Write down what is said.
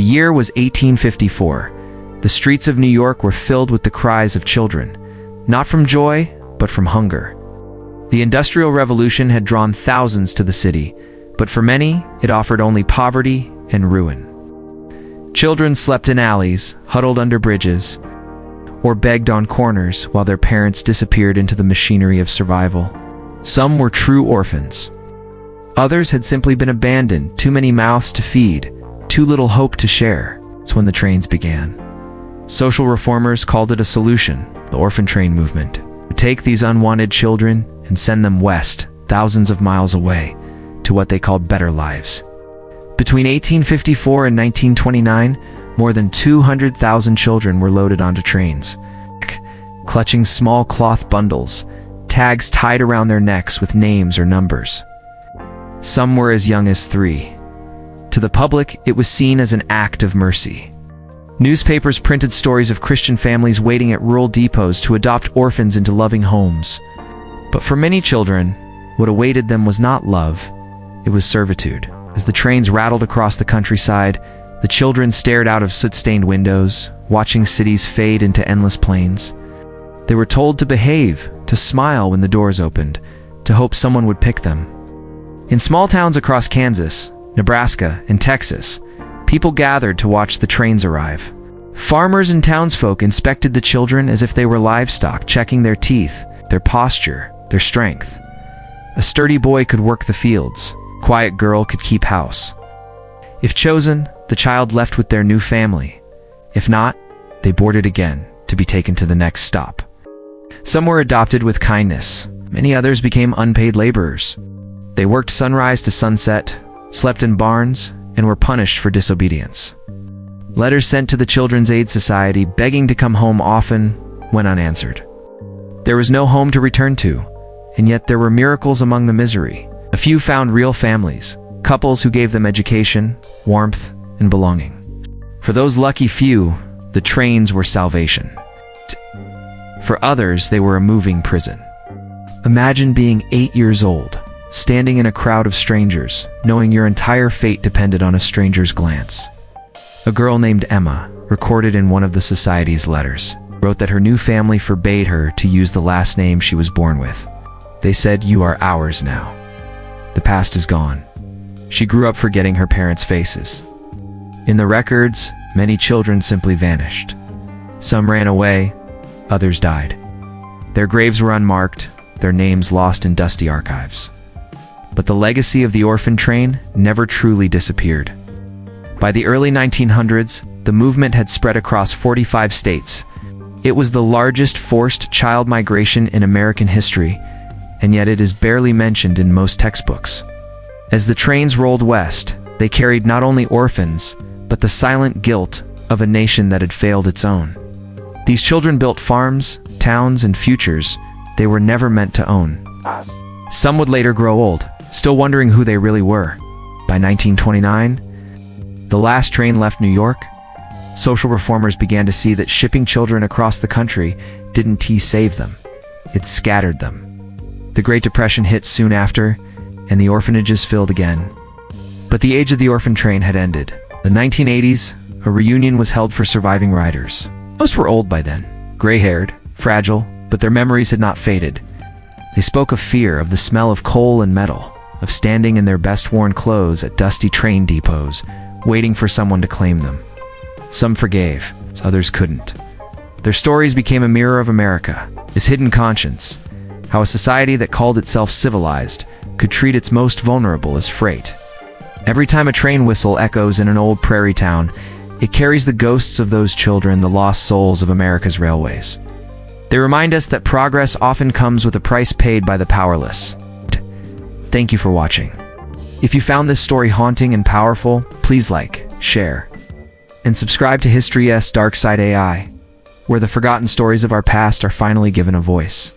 The year was 1854. The streets of New York were filled with the cries of children, not from joy, but from hunger. The Industrial Revolution had drawn thousands to the city, but for many, it offered only poverty and ruin. Children slept in alleys, huddled under bridges, or begged on corners while their parents disappeared into the machinery of survival. Some were true orphans. Others had simply been abandoned, too many mouths to feed, too little hope to share. That's when the trains began. Social reformers called it a solution, the Orphan Train movement, to take these unwanted children and send them west, thousands of miles away, to what they called better lives. Between 1854 and 1929, more than 200,000 children were loaded onto trains, clutching small cloth bundles, tags tied around their necks with names or numbers. Some were as young as 3. To the public, it was seen as an act of mercy. Newspapers printed stories of Christian families waiting at rural depots to adopt orphans into loving homes. But for many children, what awaited them was not love, it was servitude. As the trains rattled across the countryside, the children stared out of soot-stained windows, watching cities fade into endless plains. They were told to behave, to smile when the doors opened, to hope someone would pick them. In small towns across Kansas, Nebraska, and Texas, people gathered to watch the trains arrive. Farmers and townsfolk inspected the children as if they were livestock, checking their teeth, their posture, their strength. A sturdy boy could work the fields. A quiet girl could keep house. If chosen, the child left with their new family. If not, they boarded again to be taken to the next stop. Some were adopted with kindness. Many others became unpaid laborers. They worked sunrise to sunset, slept in barns, and were punished for disobedience. Letters sent to the Children's Aid Society begging to come home often went unanswered. There was no home to return to, and yet there were miracles among the misery. A few found real families, couples who gave them education, warmth, and belonging. For those lucky few, the trains were salvation. For others, they were a moving prison. Imagine being 8 years old, standing in a crowd of strangers, knowing your entire fate depended on a stranger's glance. A girl named Emma, recorded in one of the society's letters, wrote that her new family forbade her to use the last name she was born with. They said, "You are ours now." The past is gone. She grew up forgetting her parents' faces. In the records, many children simply vanished. Some ran away, others died. Their graves were unmarked, their names lost in dusty archives. But the legacy of the orphan train never truly disappeared. By the early 1900s, the movement had spread across 45 states. It was the largest forced child migration in American history, and yet it is barely mentioned in most textbooks. As the trains rolled west, they carried not only orphans, but the silent guilt of a nation that had failed its own. These children built farms, towns, and futures they were never meant to own. Some would later grow old, still wondering who they really were. By 1929, the last train left New York. Social reformers began to see that shipping children across the country didn't save them, it scattered them. The Great Depression hit soon after, and the orphanages filled again. But the age of the orphan train had ended. In the 1980s, a reunion was held for surviving riders. Most were old by then, gray-haired, fragile, but their memories had not faded. They spoke of fear, of the smell of coal and metal, of standing in their best-worn clothes at dusty train depots, waiting for someone to claim them. Some forgave, others couldn't. Their stories became a mirror of America, its hidden conscience, how a society that called itself civilized could treat its most vulnerable as freight. Every time a train whistle echoes in an old prairie town, it carries the ghosts of those children, the lost souls of America's railways. They remind us that progress often comes with a price paid by the powerless. Thank you for watching. If you found this story haunting and powerful, please like, share, and subscribe to History's Dark Side AI, where the forgotten stories of our past are finally given a voice.